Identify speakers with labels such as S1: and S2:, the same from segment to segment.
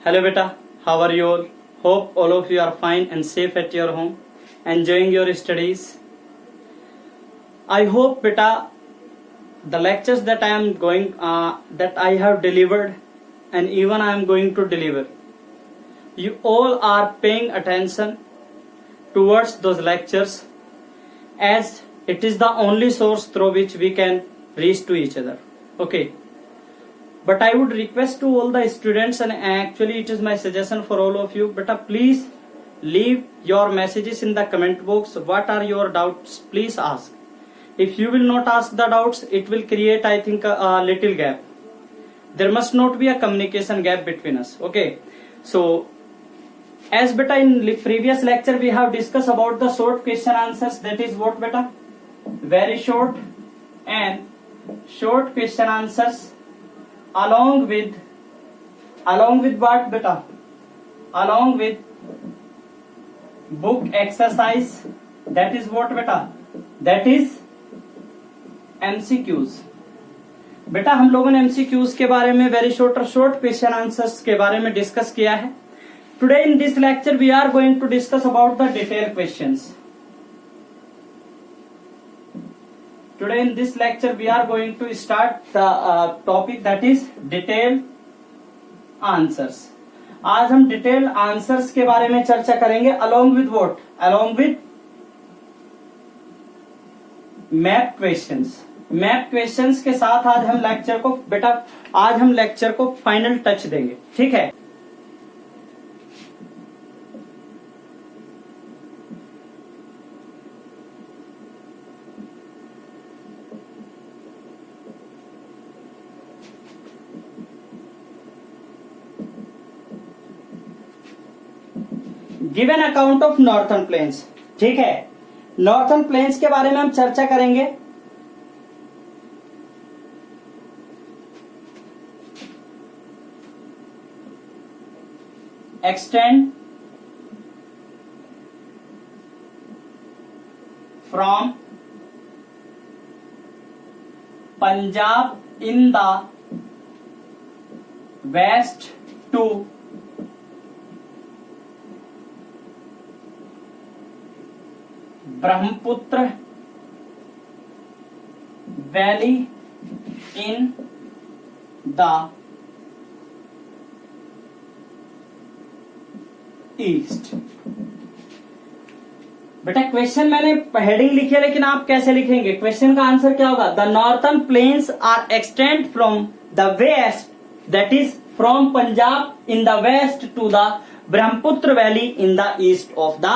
S1: Hello beta, how are you all? Hope all of you are fine and safe at your home, enjoying your studies. I hope beta the lectures that that I have delivered and even I am going to deliver, you all are paying attention towards those lectures, as it is the only source through which we can reach to each other. Okay. But I would request to all the students, and actually it is my suggestion for all of you, beta, please leave your messages in the comment box. What are your doubts? Please ask. If you will not ask the doubts, it will create, I think, a little gap. There must not be a communication gap between us. Okay. So, as beta in previous lecture we have discussed about the short question answers. That is what beta? Very short and short question answers. Along with what beta? Along with book exercise. That is what beta? That is MCQs. बेटा हम लोगों ने MCQs के बारे में, very short और short question answers के बारे में डिस्कस किया है. Today in this lecture we are going to discuss about the detail questions. Today in this lecture we are going to start the topic that is detailed answers. आज हम detail answers के बारे में चर्चा करेंगे along with what? Along with map questions. Map questions के साथ आज हम लेक्चर को बेटा आज हम लेक्चर को फाइनल टच देंगे. ठीक है. Give an account of northern plains. ठीक है. नॉर्थर्न प्लेन्स के बारे में हम चर्चा करेंगे. Extend from Punjab in the west to Brahmaputra valley in the east. बेटा क्वेश्चन मैंने हेडिंग लिखी है, लेकिन आप कैसे लिखेंगे? क्वेश्चन का आंसर क्या होगा? The northern plains are extend from the west, that is from Punjab in the west to the Brahmaputra valley in the east of the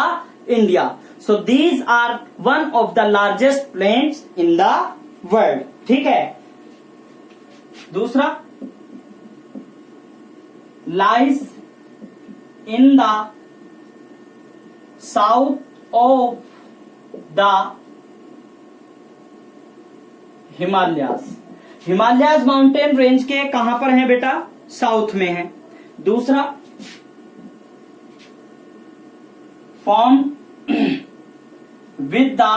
S1: India. So these are one of the largest plains in the world. ठीक है. दूसरा, lies in the south of the Himalayas. Himalayas mountain range के कहां पर है बेटा? South में है. दूसरा, form with the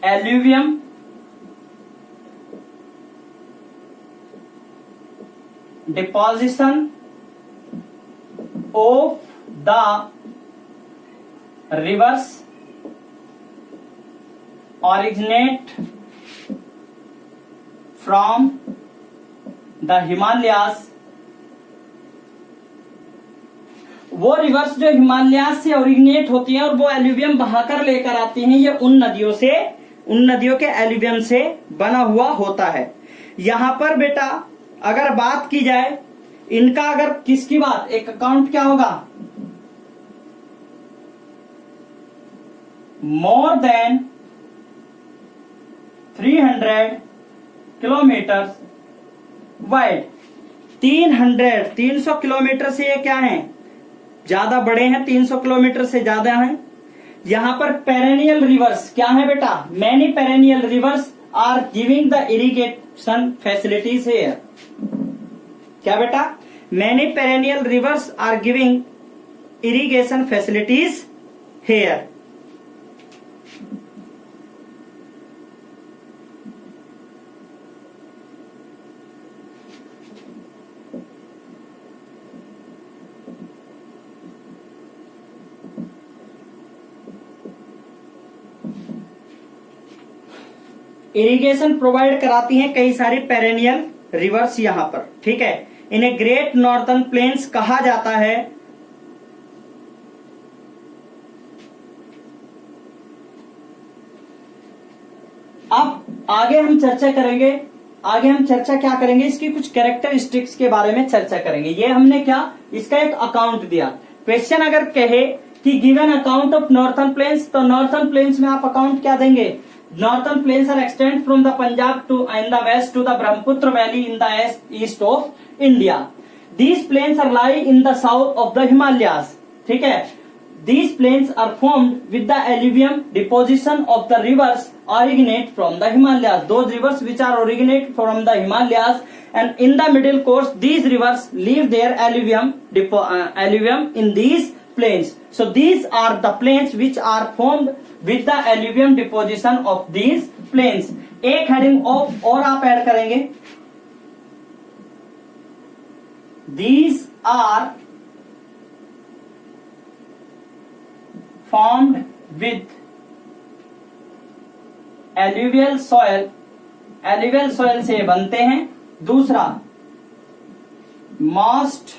S1: alluvium deposition of the rivers originate from the Himalayas. वो रिवर्स जो हिमालयाज से ओरिजिनेट होती हैं और वो एल्यूवियम बहाकर लेकर आती हैं, ये उन नदियों के एल्यूवियम से बना हुआ होता है. यहां पर बेटा अगर बात की जाए इनका, अगर किसकी बात, एक अकाउंट क्या होगा? More than 300 kilometre wide. 300 kilometre से ये क्या है? ज्यादा बड़े हैं. 300 किलोमीटर से ज्यादा हैं. यहां पर पेरेनियल रिवर्स क्या है बेटा? Many perennial rivers are giving the irrigation facilities here. क्या बेटा? Many perennial rivers are giving irrigation facilities here. Irrigation provide कराती हैं कई सारी पेरेनियल रिवर्स यहां पर, ठीक है। इन्हें ग्रेट नॉर्थर्न प्लेन्स कहा जाता है। अब आगे हम चर्चा करेंगे, क्या करेंगे, इसकी कुछ कैरेक्टरिस्टिक्स के बारे में चर्चा करेंगे। ये हमने क्या, इसका एक अकाउंट दिया। क्वेश्चन अगर कहे कि given account of northern plains, तो नॉर्थर्न प्लेन्स में आप अकाउंट क्या देंगे? Northern plains are extend from the Punjab to in the west to the Brahmaputra valley in the east of India. These plains are lie in the south of the Himalayas, ठीक है। These plains are formed with the alluvium deposition of the rivers originate from the Himalayas. Those rivers which are originate from the Himalayas, and in the middle course, these rivers leave their alluvium in these plains. So these are the plains which are formed with the alluvium deposition of these plains. एक heading of और आप add करेंगे, these are formed with alluvial soil, alluvial soil से बनते हैं। दूसरा, most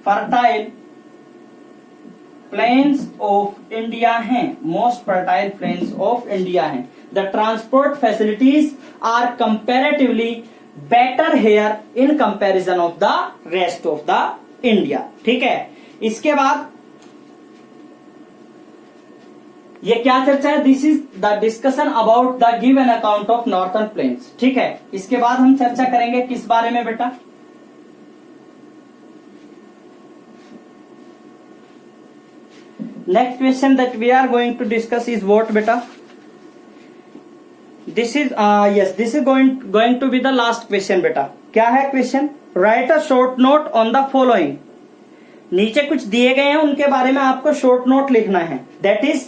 S1: fertile plains of India हैं, most fertile plains of India हैं। The transport facilities are comparatively better here in comparison of the rest of the India, ठीक है। इसके बाद ये क्या चर्चा है? This is the discussion about the given account of northern plains, ठीक है। इसके बाद हम चर्चा करेंगे किस बारे में बेटा? Next question that we are going to discuss is what बेटा? This is this is going to be the last question बेटा। क्या है question? Write a short note on the following. नीचे कुछ दिए गए हैं, उनके बारे में आपको शॉर्ट नोट लिखना है। That is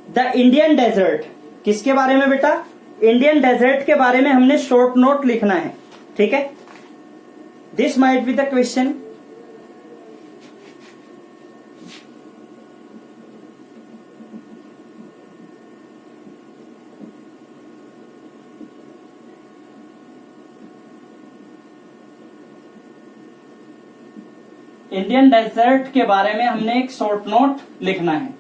S1: the Indian desert. किसके बारे में बेटा? इंडियन डेजर्ट के बारे में हमने शॉर्ट नोट लिखना है, ठीक है। This might be the question. Indian desert के बारे में हमने एक शॉर्ट नोट लिखना है।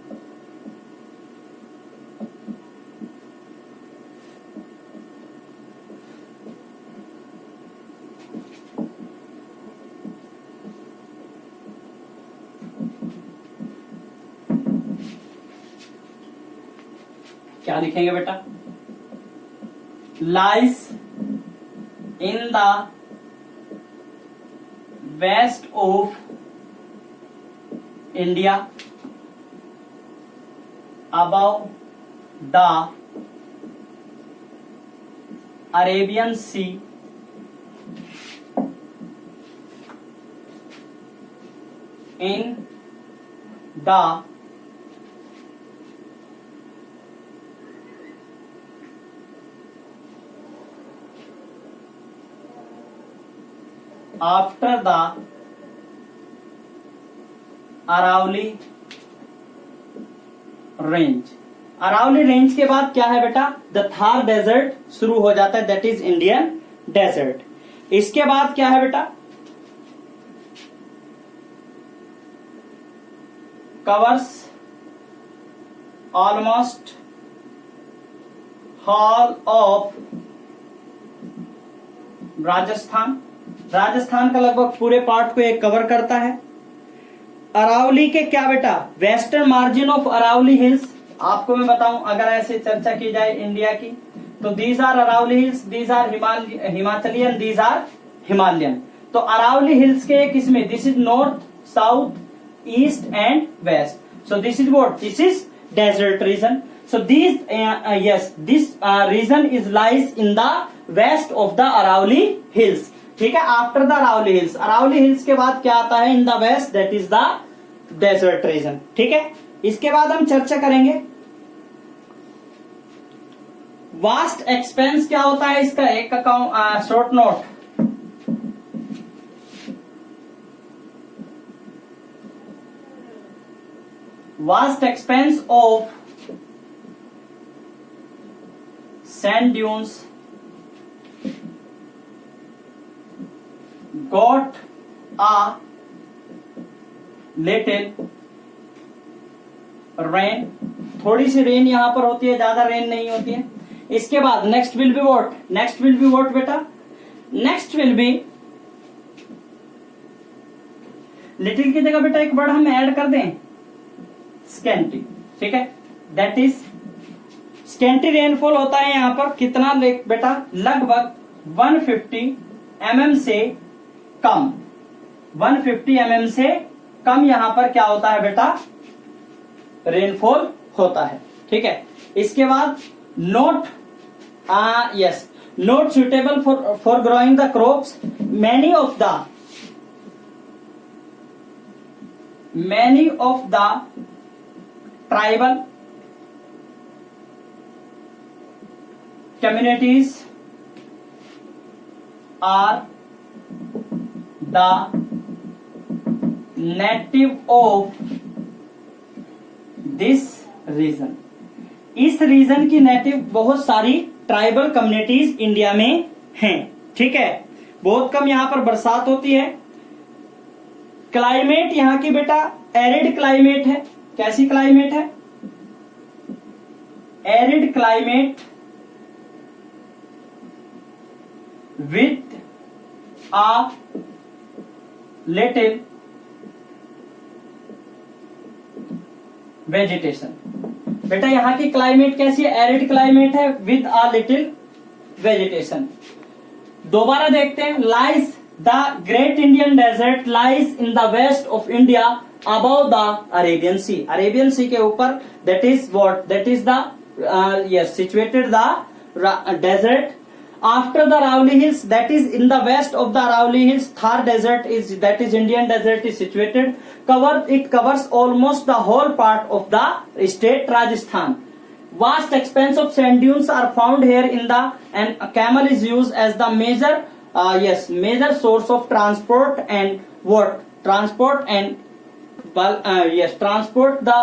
S1: क्या लिखेंगे बेटा? Lies in the west of India above the Arabian sea in the after the Aravalli range. Aravalli range के बाद क्या है बेटा? द थार डेजर्ट शुरू हो जाता है, दैट इज इंडियन डेजर्ट। इसके बाद क्या है बेटा? Covers almost hall of Rajasthan. Rajasthan का लगभग पूरे पार्ट को एक कवर करता है। अरावली के क्या बेटा? Western margin of Aravalli hills. आपको मैं बताऊं, अगर ऐसे चर्चा की जाए इंडिया की, तो these are Aravali hills, these are Himachalian, these are Himalayan. तो अरावली हिल्स के किसमें? This is north, south, east and west. So this is what? This is desert region. So this region is lies in the west of the Aravalli Hills. ठीक है, after the Aravalli hills. Aravalli hills के बाद क्या आता है? In the west, that is the desert region. ठीक है, इसके बाद हम चर्चा करेंगे वास्ट एक्सपेंस क्या होता है इसका। एक account short note, vast expense of sand dunes got a little rain, थोड़ी सी रेन यहां पर होती है, ज्यादा रेन नहीं होती है। इसके बाद next will be what, next will be what बेटा, नेक्स्ट विल बी लिटिल की जगह बेटा एक वर्ड हम ऐड कर दें, स्कैंटी, ठीक है। दैट इज स्कैंटी रेनफॉल होता है यहां पर कितना बेटा, लगभग 150 mm से कम, 150 mm से कम यहां पर क्या होता है बेटा, रेनफॉल होता है, ठीक है। इसके बाद note, yes, note suitable for growing the crops, many of the tribal communities are the native of this region, इस रीजन की नेटिव बहुत सारी ट्राइबल कम्युनिटीज इंडिया में हैं, ठीक है। बहुत कम यहां पर बरसात होती है। क्लाइमेट यहां की बेटा एरिड क्लाइमेट है, कैसी क्लाइमेट है, arid climate with a little vegetation, बेटा यहां की क्लाइमेट कैसी है, एरिड क्लाइमेट है विद a little vegetation। दोबारा देखते हैं, lies the great Indian desert lies in the west of India above the Arabian sea, Arabian sea के ऊपर, that is what, that is the yes situated the desert after the Aravalli Hills, that is in the west of the Aravalli Hills. Thar desert is, that is Indian desert, is situated, it covers almost the whole part of the state Rajasthan. Vast expanse of sand dunes are found here in the, and camel is used as the major major source of transport and what, transport and transport the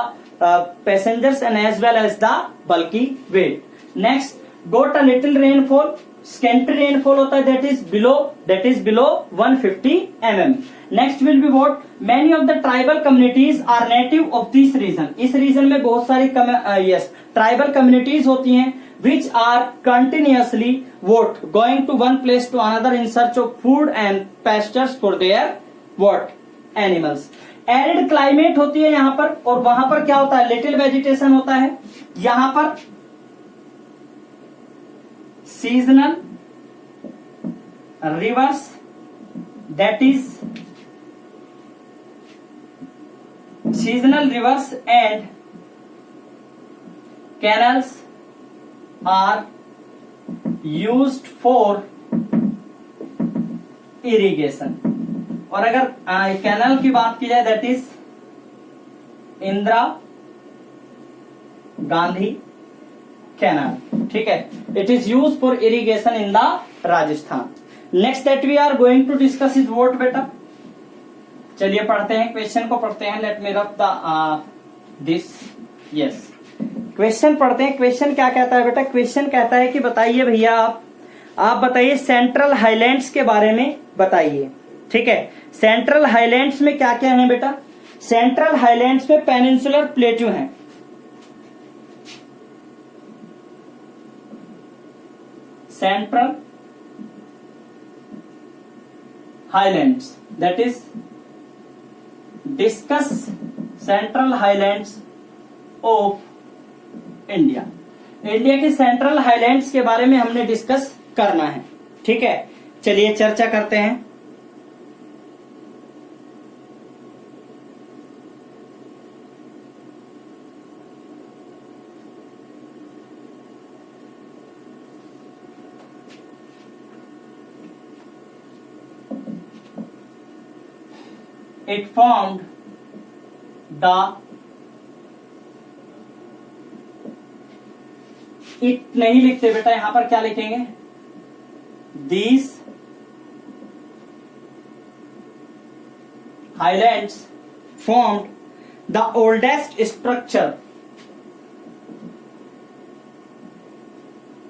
S1: passengers and as well as the bulky weight. Next, got a little rainfall, scanty rainfall होता है, that is below 150 mm। Next will be what, many of the tribal communities are native of this region, इस region में बहुत सारी tribal communities होती हैं, which are continuously what going to one place to another in search of food and pastures for their what animals. Arid climate होती है यहां पर, और वहां पर क्या होता है, लिटिल वेजिटेशन होता है। यहां पर seasonal rivers, that is seasonal rivers and canals are used for irrigation। और अगर कैनल की बात की जाए, that is Indira Gandhi canal, ठीक है। It is use for irrigation in the Rajasthan. Next that we are going to discuss is what बेटा, चलिए पढ़ते हैं, क्वेश्चन को पढ़ते हैं। लेट मी रब द दिस, यस, क्वेश्चन पढ़ते हैं। क्वेश्चन क्या कहता है बेटा, क्वेश्चन कहता है कि बताइए भैया, आप बताइए सेंट्रल हाईलैंड्स के बारे में बताइए, ठीक है। सेंट्रल हाईलैंड्स में क्या क्या है बेटा, सेंट्रल हाईलैंड्स में पेनिनसुलर प्लेट्यू हैं, central highlands, that is discuss central highlands of India. India के सेंट्रल हाईलैंड्स के बारे में हमने डिस्कस करना है, ठीक है। चलिए चर्चा करते हैं। It formed the, it नहीं लिखते बेटा, यहां पर क्या लिखेंगे, these highlands formed the oldest structure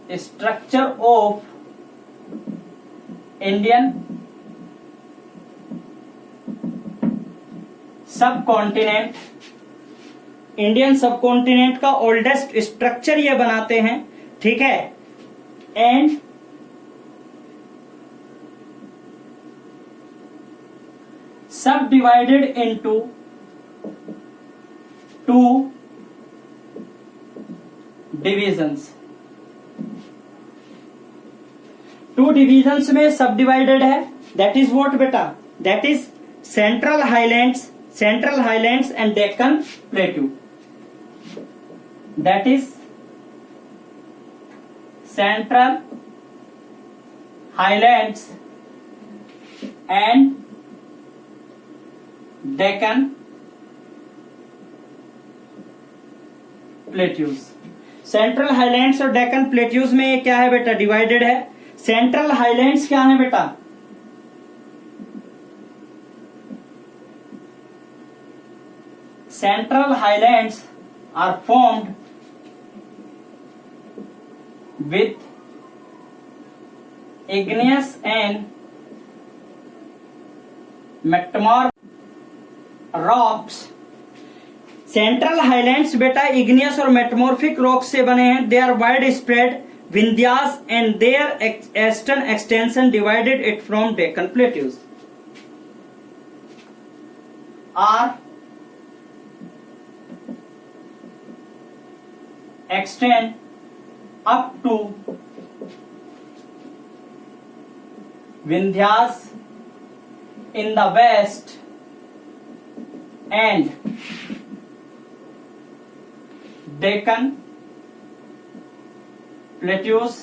S1: structure of Indian subcontinent, Indian subcontinent का ओल्डेस्ट स्ट्रक्चर ये बनाते हैं, ठीक है, and subdivided into two divisions, two divisions में सब डिवाइडेड है, दैट इज व्हाट बेटा, that is central highlands, central highlands and Deccan plateau, that is central highlands and Deccan plateaus. Central highlands और Deccan plateaus में ये क्या है बेटा, डिवाइडेड है। सेंट्रल हाईलैंड्स क्या है बेटा, Central highlands are formed with igneous and metamorphic rocks। Central highlands बेटा इग्नियस और मेटमॉर्फिक रॉक्स से बने हैं। They are wide spread Vindhyas and their eastern extension divided it from Deccan plateaus are extend up to Vindhyas in the west and Deccan plateaus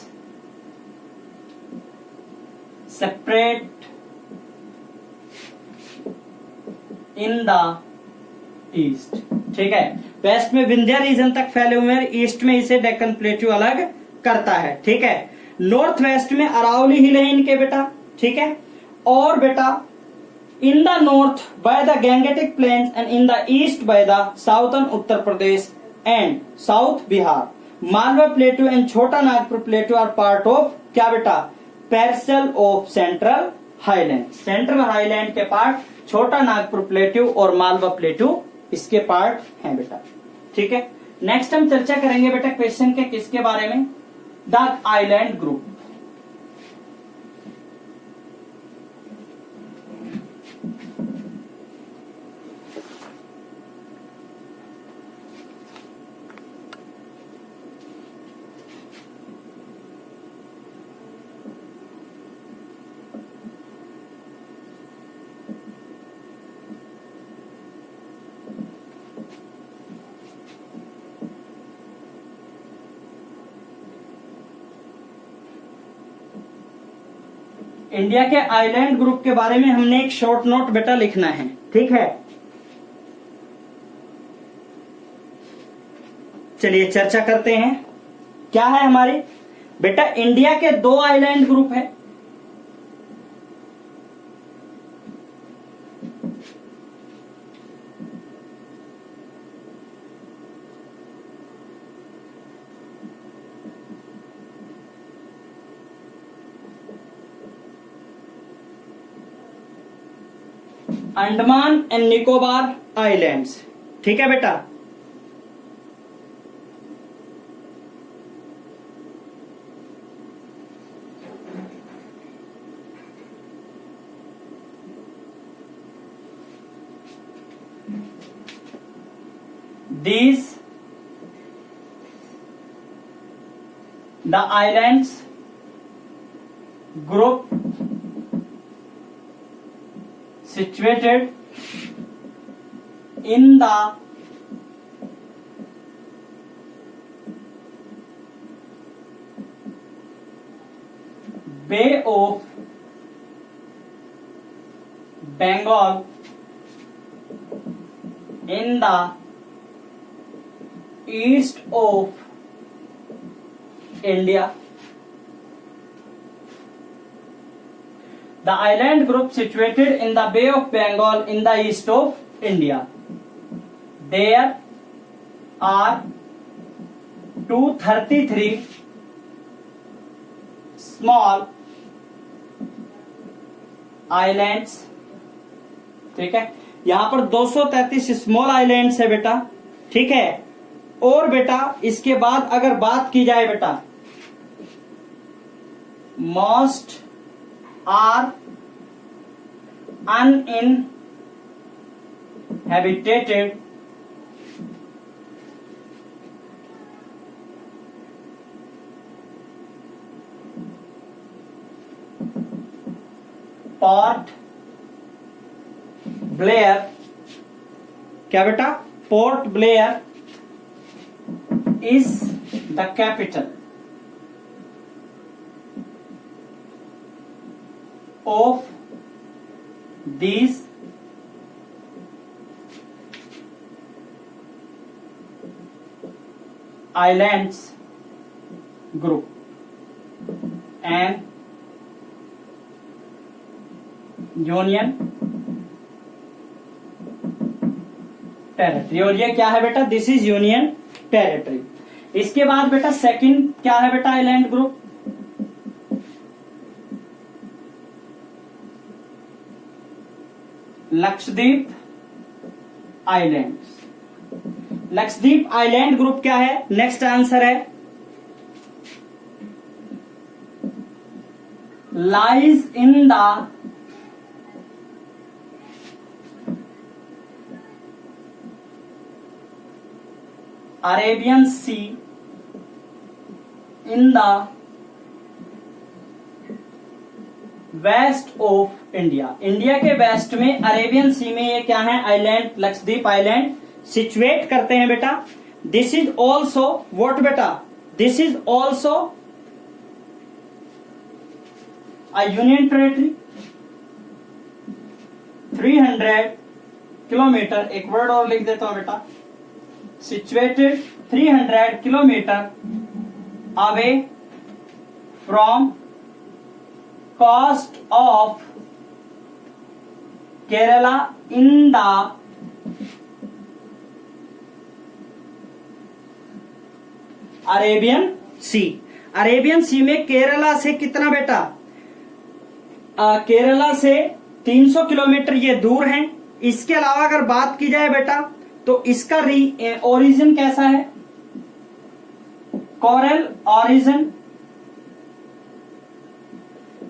S1: separate in the east। ठीक है, waste में Vindhya reason तक फैले हुए हैं, ईस्ट में इसे डेक्कन प्लेट्यू अलग करता है। ठीक है, नॉर्थ वेस्ट में अरावली हिल है इनके बेटा, ठीक है, और बेटा in the north by the Gangetic plains and in the east by the southern Uttar Pradesh and south Bihar. Malwa plateau and Chota Nagpur plateau are part of क्या बेटा, partial of central highland. Central highland के पार्ट छोटा नागपुर प्लेट्यू और मालवा प्लेट्यू इसके part हैं बेटा। ठीक है, next हम चर्चा करेंगे बेटा क्वेश्चन के किसके बारे में, द आइलैंड ग्रुप। इंडिया के आइलैंड ग्रुप के बारे में हमने एक शॉर्ट नोट बेटा लिखना है। ठीक है, चलिए चर्चा करते हैं। क्या है हमारी बेटा, इंडिया के दो आइलैंड ग्रुप है। Andaman and Nicobar islands. ठीक है बेटा, these the islands group situated in the Bay of Bengal in the east of India. The island group situated in the Bay of Bengal in the east of India. There are 233 small islands, ठीक है, यहां पर 233 small islands है बेटा, ठीक है। और बेटा इसके बाद अगर बात की जाए बेटा, most are uninhabited Port Blair, क्या बेटा, Port Blair is the capital of these islands group and union territory. और ये क्या है बेटा, दिस इज यूनियन टेरिटरी। इसके बाद बेटा सेकंड क्या है बेटा, island group, Lakshadweep islands. Lakshadweep island group क्या है, नेक्स्ट आंसर है lies in the Arabian sea in the west of India. India के वेस्ट में अरेबियन सी में ये क्या है, आइलैंड, लक्षद्वीप आइलैंड सिचुएट करते हैं बेटा। दिस इज ऑल्सो व्हाट बेटा, this is also a union territory. 300 kilometre, एक वर्ड और लिख देता हूं बेटा, situated 300 kilometre away from coast of Kerala in the Arabian sea. Arabian sea में केरला से कितना बेटा, केरला से 300 किलोमीटर ये दूर है। इसके अलावा अगर बात की जाए बेटा तो इसका ओरिजिन कैसा है, कोरल ओरिजिन।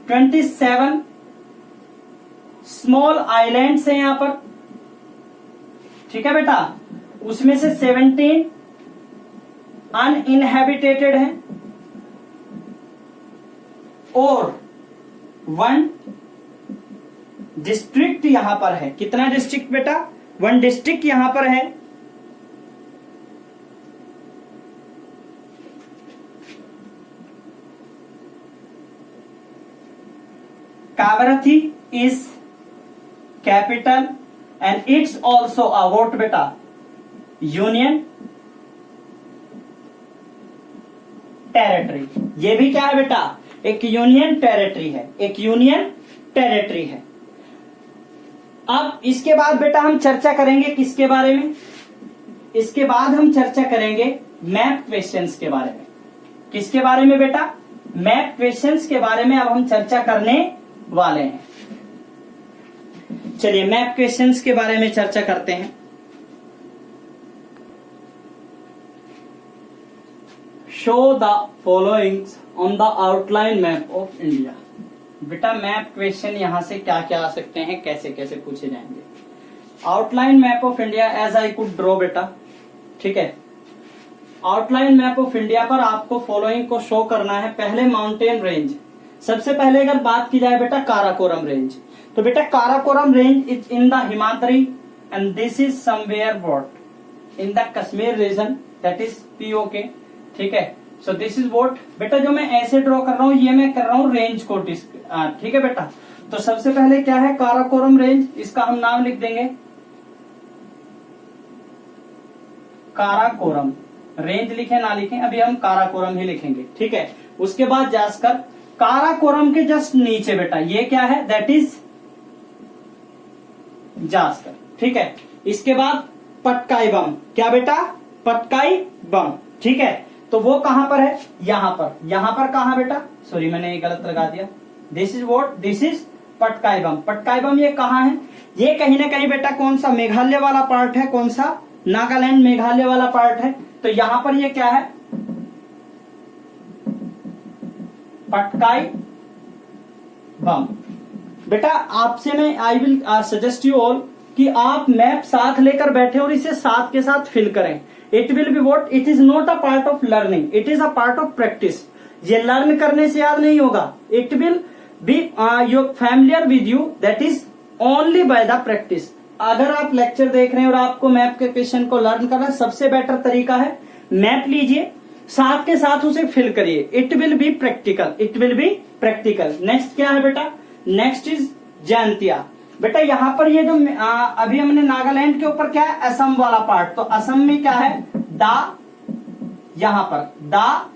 S1: 27 स्मॉल आइलैंड्स हैं यहां पर, ठीक है बेटा, उसमें से 17 अनइनहैबिटेटेड है और 1 डिस्ट्रिक्ट यहां पर है। कितना डिस्ट्रिक्ट बेटा, 1 डिस्ट्रिक्ट यहां पर है। कावरथी is capital and it's also a what बेटा, यूनियन टेरिटरी। ये भी क्या है बेटा, एक यूनियन टेरिटरी है, एक यूनियन टेरिटरी है। अब इसके बाद बेटा हम चर्चा करेंगे किसके बारे में, इसके बाद हम चर्चा करेंगे मैप क्वेश्चंस के बारे में। किसके बारे में बेटा, मैप क्वेश्चंस के बारे में अब हम चर्चा करने वाले हैं। चलिए मैप क्वेश्चंस के बारे में चर्चा करते हैं। Show the followings on the outline map of India. बेटा मैप क्वेश्चन यहां से क्या क्या आ सकते हैं, कैसे कैसे पूछे जाएंगे। Outline map of India as I could draw बेटा, ठीक है। आउटलाइन मैप ऑफ इंडिया पर आपको फॉलोइंग को शो करना है। पहले माउंटेन रेंज, सबसे पहले अगर बात की जाए बेटा काराकोरम रेंज, तो बेटा Karakoram range is in the Himadri and this is somewhere what in the Kashmir region, that is PoK, ठीक है। सो दिस इज व्हाट बेटा, जो मैं ऐसे ड्रॉ कर रहा हूं ये मैं कर रहा हूं रेंज को, ठीक है बेटा। तो सबसे पहले क्या है, काराकोरम रेंज, इसका हम नाम लिख देंगे काराकोरम। रेंज लिखे ना लिखें, अभी हम काराकोरम ही लिखेंगे, ठीक है। उसके बाद जासकर काराकोरम के जस्ट नीचे बेटा ये क्या है, दैट इज जासकर, ठीक है। इसके बाद पटकाई बम, क्या बेटा, पटकाई बम, ठीक है। तो वो कहां पर है, यहां पर कहां बेटा, सॉरी मैंने ये गलत लगा दिया, this is what, this is पटकाईबम। पटकाईबम ये कहां है, ये कहीं ना कहीं बेटा कौन सा मेघालय वाला पार्ट है, कौन सा, नागालैंड मेघालय वाला पार्ट है। तो यहां पर ये क्या है, पटकाईबम। बेटा आपसे मैं I will suggest you all कि आप मैप साथ लेकर बैठे और इसे साथ के साथ फिल करें। It will be what, it is not a part of learning, it is a part of practice. ये लर्न करने से याद नहीं होगा, it will be your familiar with you, that is only by the practice. अगर आप lecture देख रहे हैं और आपको मैप के क्वेश्चन को लर्न करना है, सबसे बेटर तरीका है मैप लीजिए, साथ के साथ उसे फिल करिए। It will be practical, it will be practical. Next क्या है बेटा, नेक्स्ट इज जयंतिया। बेटा यहां पर ये जो अभी हमने नागालैंड के ऊपर क्या है, असम वाला पार्ट, तो असम में क्या है, दा, यहां पर दा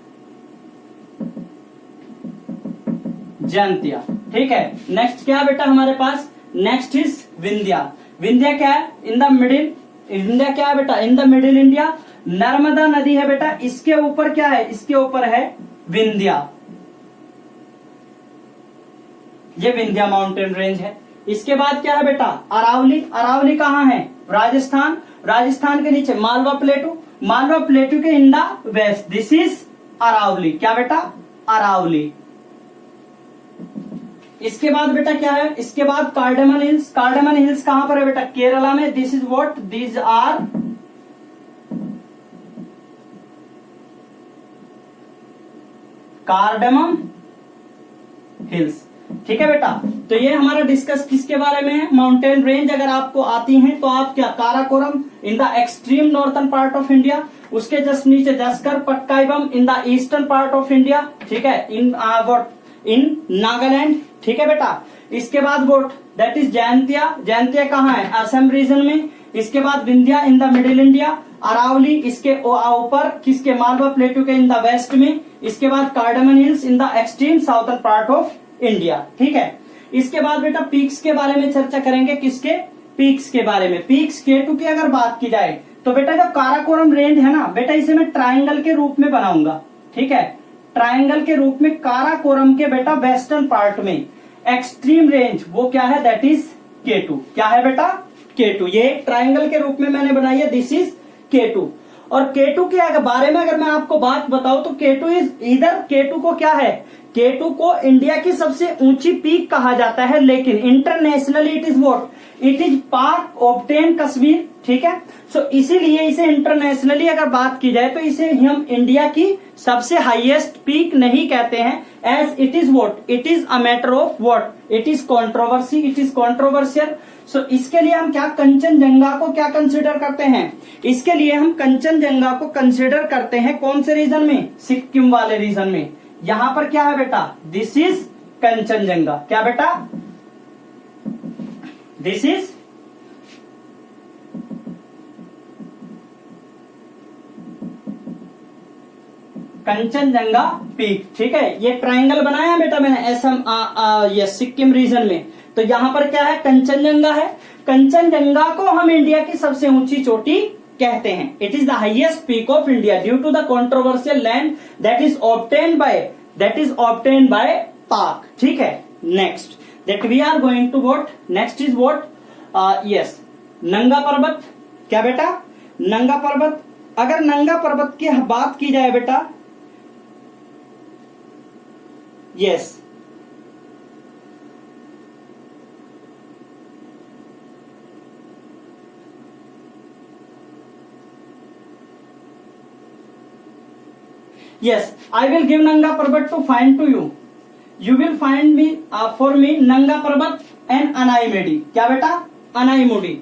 S1: जयंतिया, ठीक है। नेक्स्ट क्या है बेटा हमारे पास, नेक्स्ट इज विंध्या। विंध्या क्या है, इन द मिडिल, विंध्या क्या है बेटा, in the middle India. Narmada नदी है बेटा, इसके ऊपर क्या है, इसके ऊपर है विंध्या, ये विंध्या माउंटेन रेंज है। इसके बाद क्या है बेटा, अरावली। अरावली कहां है, राजस्थान। राजस्थान के नीचे मालवा प्लेटू, मालवा प्लेटू के in the west, this is Aravalli. क्या बेटा, अरावली। इसके बाद बेटा क्या है, इसके बाद कार्डेमन हिल्स। कार्डेमन हिल्स कहां पर है बेटा, केरला में, this is what, these are cardamom hills, ठीक है बेटा। तो ये हमारा डिस्कस किसके बारे में है, माउंटेन रेंज अगर आपको आती हैं तो आप क्या, काराकोरम इन the extreme northern part of India, उसके जस्ट नीचे Zanskar, पटकाईबम in the eastern part of India, ठीक है, इन व्हाट, इन नागालैंड, ठीक है बेटा। इसके बाद what, that is Jaintia. Jaintia कहाँ है, असम रीजन में। इसके बाद Vindhya in the middle India, Aravalli इसके ऊपर किसके, मालवा प्लेटू के इन द वेस्ट में। इसके बाद cardamom hills in the extreme southern part of India, ठीक है। इसके बाद बेटा पीक्स के बारे में चर्चा करेंगे, किसके, पीक्स के बारे में। पीक्स K2 की अगर बात की जाए तो बेटा जो काराकोरम रेंज है ना बेटा, इसे मैं ट्राइंगल के रूप में बनाऊंगा, ठीक है, ट्राइंगल के रूप में। काराकोरम के बेटा वेस्टर्न पार्ट में एक्सट्रीम रेंज वो क्या है, दैट इज K2। क्या है बेटा, K2। ये ट्राइंगल के रूप में मैंने बनाई है, दिस इज K2। और K2 के बारे में अगर मैं आपको बात बताऊं तो K2 इज इधर, K2 को क्या है, K2 को इंडिया की सबसे ऊंची पीक कहा जाता है, लेकिन internationally it is what, it is park obtain Kashmir, ठीक है। सो इसीलिए इसे इंटरनेशनली अगर बात की जाए तो इसे हम इंडिया की सबसे हाईएस्ट पीक नहीं कहते हैं, as it is what, it is a matter of what, it is controversy, it is controversial. So इसके लिए हम क्या, कंचनजंगा को क्या कंसिडर करते हैं, इसके लिए हम कंचनजंगा को कंसिडर करते हैं कौन से रीजन में, सिक्किम वाले रीजन में। यहां पर क्या है बेटा, दिस इज कंचनजंगा। क्या बेटा, दिस इज कंचनजंगा पीक, ठीक है। ये ट्राइंगल बनाया बेटा मैंने असम ये सिक्किम रीजन में, तो यहां पर क्या है, कंचनजंगा है। कंचनजंगा को हम इंडिया की सबसे ऊंची चोटी कहते हैं। It is the highest peak of India due to the controversial land that is obtained by Pak, ठीक है। Next that we are going to what, next is what, yes, Nanga Parbat. क्या बेटा, नंगा पर्वत। अगर नंगा पर्वत की बात की जाए बेटा, yes, yes, I will give Nanga Parbat to find to you. You will find me for me Nanga Parbat and Anaimudi. क्या बेटा, अनाईमुडी।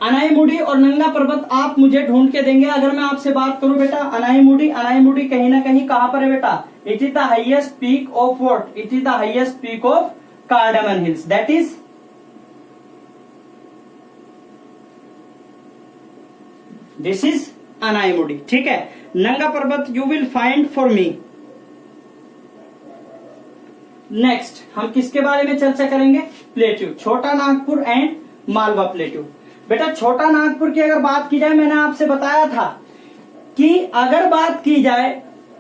S1: अनाईमुडी और नंगा पर्वत आप मुझे ढूंढ के देंगे। अगर मैं आपसे बात करूं बेटा, अनाईमुडी, अनाईमुडी कहीं ना कहीं कहां पर है बेटा, it is the highest peak of what, it is the highest peak of cardamom hills, that is this is Anaimudi, ठीक है। Nanga Parbat you will find for me. Next हम किसके बारे में चर्चा करेंगे, प्लेट्यू, छोटा नागपुर एंड मालवा प्लेट्यू। बेटा छोटा नागपुर की अगर बात की जाए, मैंने आपसे बताया था कि अगर बात की जाए,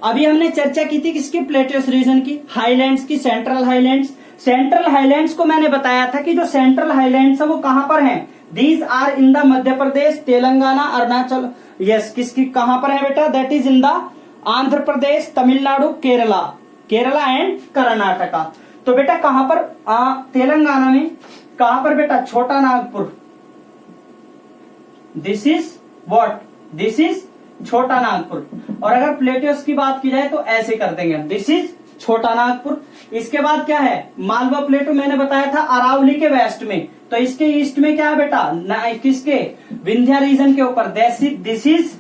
S1: अभी हमने चर्चा की थी किसकी, प्लेटियस रीजन की, हाईलैंड्स की, सेंट्रल हाईलैंड्स। सेंट्रल हाईलैंड्स को मैंने बताया था कि जो सेंट्रल हाईलैंड्स है वो कहां पर हैं, these are in the Madhya Pradesh, Telangana, Arunachal, yes किसकी कहां पर है बेटा, that is in the Andhra Pradesh, Tamil Nadu, Kerala, Kerala and Karnataka. तो बेटा कहां पर, तेलंगाना में कहां पर बेटा, छोटा Nagpur, this is what, this is छोटा नागपुर। और अगर प्लेटियस की बात की जाए तो ऐसे कर देंगे, दिस इज छोटा नागपुर। इसके बाद क्या है, मालवा प्लेटू मैंने बताया था अरावली के वेस्ट में, तो इसके ईस्ट में क्या है बेटा, किसके, विंध्या रीजन के ऊपर, this is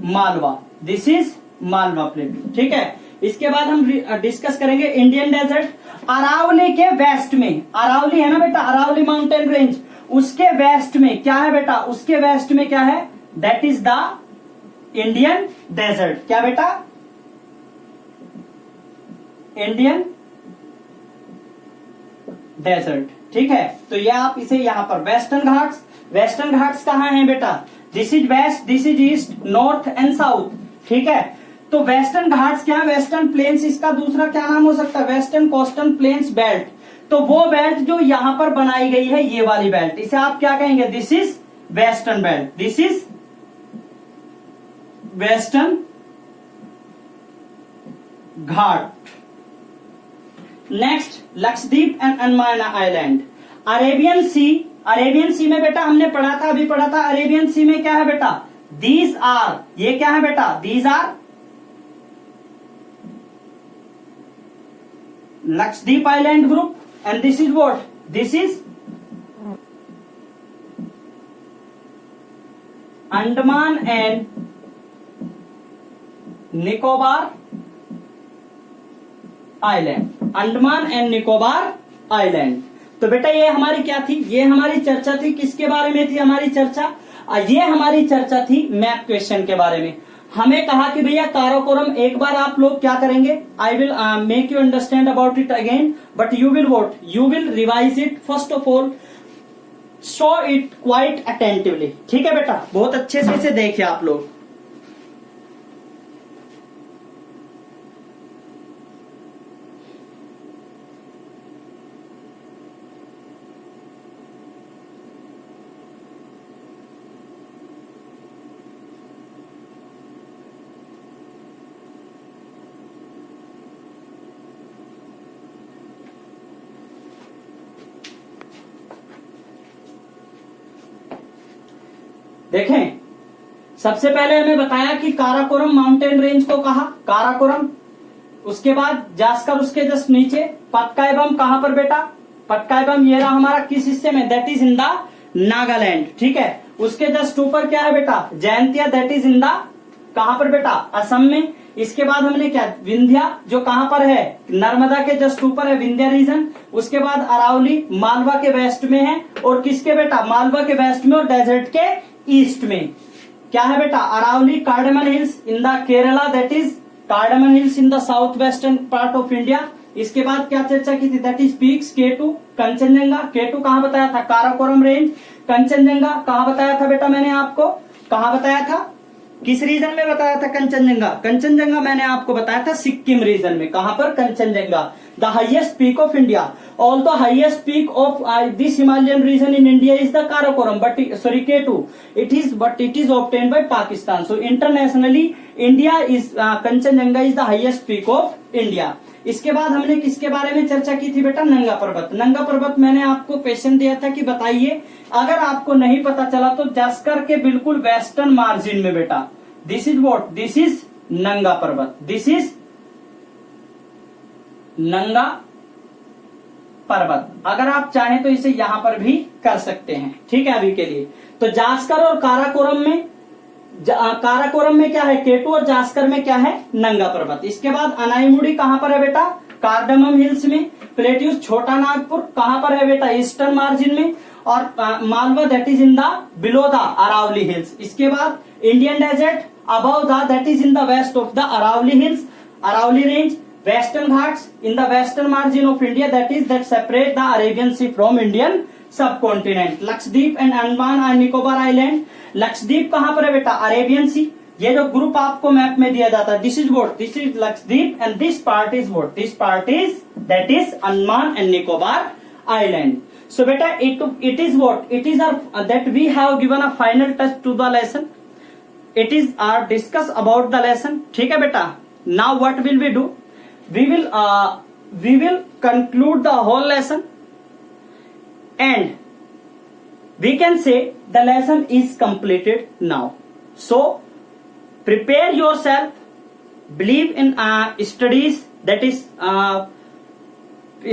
S1: Malwa, this is Malwa प्लेटू, ठीक है। इसके बाद हम डिस्कस करेंगे इंडियन डेजर्ट, अरावली के वेस्ट में, अरावली है ना बेटा, अरावली माउंटेन रेंज, उसके वेस्ट में क्या है बेटा, उसके वेस्ट में क्या है, that is the Indian desert. क्या बेटा, इंडियन डेजर्ट, ठीक है। तो ये आप इसे यहां पर वेस्टर्न घाट्स, वेस्टर्न घाट्स कहां है बेटा, this is west, this is east, north and south, ठीक है। तो वेस्टर्न घाट्स क्या है, वेस्टर्न प्लेन्स, इसका दूसरा क्या नाम हो सकता है, वेस्टर्न कोस्टल प्लेन्स बेल्ट। तो वो बेल्ट जो यहां पर बनाई गई है, ये वाली बेल्ट, इसे आप क्या कहेंगे, this is western belt, this is western Ghat. Next Lakshadweep and Andaman island, Arabian sea, Arabian sea में बेटा हमने पढ़ा था, अभी पढ़ा था, अरेबियन सी में क्या है बेटा, दीज आर, ये क्या है बेटा, these are Lakshadweep island group, and this is what, this is Andaman and Nicobar island, Andaman and Nicobar island. तो बेटा ये हमारी क्या थी, ये हमारी चर्चा थी, किसके बारे में थी हमारी चर्चा, ये हमारी चर्चा थी मैप क्वेश्चन के बारे में। हमें कहा कि भैया काराकोरम एक बार आप लोग क्या करेंगे, I will make you understand about it again, but you will what, you will revise it first of all, show it quite attentively, ठीक है बेटा, बहुत अच्छे से इसे देखिए आप लोग। देखें, सबसे पहले हमें बताया कि काराकोरम माउंटेन रेंज को कहा काराकोरम, उसके बाद जास्कर, उसके जस्ट नीचे पटकाईबम, कहां पर बेटा, पटकाईबम ये रहा हमारा किस हिस्से में, that is in the Nagaland, ठीक है। उसके जस्ट ऊपर क्या है बेटा, Jaintia, that is in the कहां पर बेटा, असम में। इसके बाद हमने क्या, विंध्या जो कहां पर है, नर्मदा के जस्ट ऊपर है विंध्या रीजन। उसके बाद अरावली मालवा के वेस्ट में है, और किसके बेटा, मालवा के वेस्ट में और डेजर्ट के ईस्ट में क्या है बेटा, Aravali, cardamom hills in the Kerala, that is cardamom hills in the south western part of India. इसके बाद क्या चर्चा की थी, that is peaks, K2 Kanchenjunga, K2 कहां बताया था, काराकोरम रेंज। कंचनजंगा कहां बताया था बेटा, मैंने आपको कहां बताया था, किस रीजन में बताया था कंचनजंगा, कंचनजंगा मैंने आपको बताया था सिक्किम रीजन में, कहां पर, Kanchenjunga, the highest peak of India. Although highest peak of this Himalayan region in India is the Karakoram, but sorry K2. It is obtained by Pakistan. So internationally, India is Kanchenjunga is the highest peak of India. इसके बाद हमने किसके बारे में चर्चा की थी बेटा, नंगा पर्वत। नंगा पर्वत मैंने आपको क्वेश्चन दिया था कि बताइए, अगर आपको नहीं पता चला तो जास्कर के बिल्कुल वेस्टर्न मार्जिन में बेटा, this is what, this is नंगा पर्वत, दिस इज नंगा पर्वत। अगर आप चाहें तो इसे यहां पर भी कर सकते हैं, ठीक है। अभी के लिए तो जास्कर और काराकोरम में, काराकोरम में क्या है, K2, और जास्कर में क्या है, नंगा पर्वत। इसके बाद अनाईमुड़ी कहां पर है बेटा, कार्डमम हिल्स में। प्लेट्यूस छोटा नागपुर कहां पर है बेटा, ईस्टर्न मार्जिन में। और Malwa that is in the below the Aravalli hills. इसके बाद Indian desert above the, that is in the west of the Aravalli hills, Aravalli range. Western Ghats in the western margin of India, that separate the Arabian Sea from Indian सब continent, Lakshadweep and Andaman and Nicobar island. Lakshadweep कहां पर है बेटा? Arabian सी। ये जो group आपको map में दिया जाता है, this is what, this is Lakshadweep and this part is what, this part is that is Andaman and Nicobar island. So beta, it is what? It is our that we have given a final touch to the lesson. It is our discuss about the lesson. ठीक है बेटा? Now what will we do? We will conclude the whole lesson, and we can say the lesson is completed now. So prepare yourself. Believe in studies. That is.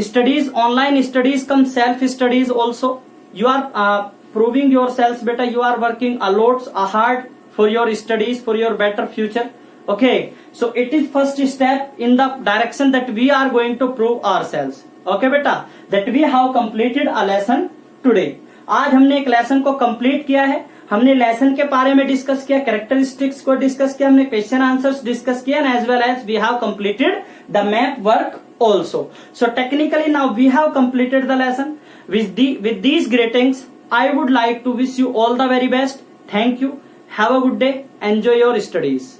S1: Studies, online studies come self studies also. You are proving yourselves better. You are working a lot hard for your studies, for your better future. Okay, so it is first step in the direction that we are going to prove ourselves. Okay beta, that we have completed a lesson today. आज हमने एक lesson को complete किया है। हमने lesson के बारे में डिस्कस किया, कैरेक्टरिस्टिक्स को डिस्कस किया, हमने क्वेश्चन आंसर्स डिस्कस किया, and as well as we have completed the map work also. So technically now we have completed the lesson. With these greetings, I would like to wish you all the very best. Thank you. Have a good day. Enjoy your studies.